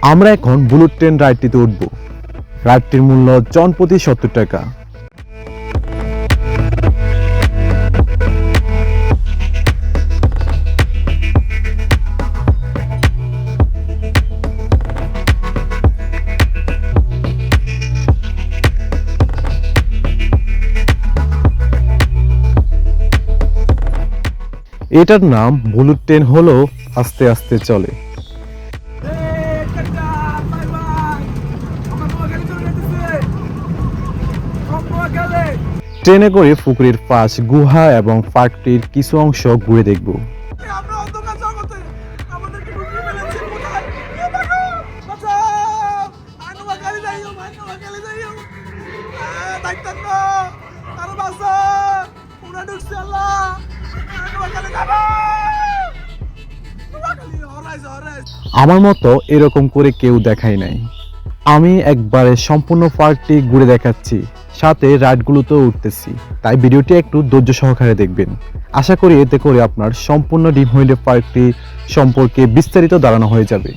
আমরা এখন bullet train রাইডটিতে উঠব। রাইডটির মূল্য জনপ্রতি 70 টাকা। এটার নাম বুলেট ট্রেন হলো আস্তে আস্তে চলে। ট্রেনে করে পুকুরের পাশ, গুহা এবং পার্কটির কিছু অংশ ঘুরে দেখব। আমার মতো এরকম করে কেউ দেখাই নাই। আমি একবারে সম্পূর্ণ পার্কটি ঘুরে দেখাচ্ছি, সাথে রাইডগুলোতেও উঠতেছি। তাই ভিডিওটি একটু ধৈর্য সহকারে দেখবেন। আশা করি এতে করে আপনার সম্পূর্ণ ডিম হুইল পার্কটি সম্পর্কে বিস্তারিত ধারণা হয়ে যাবে।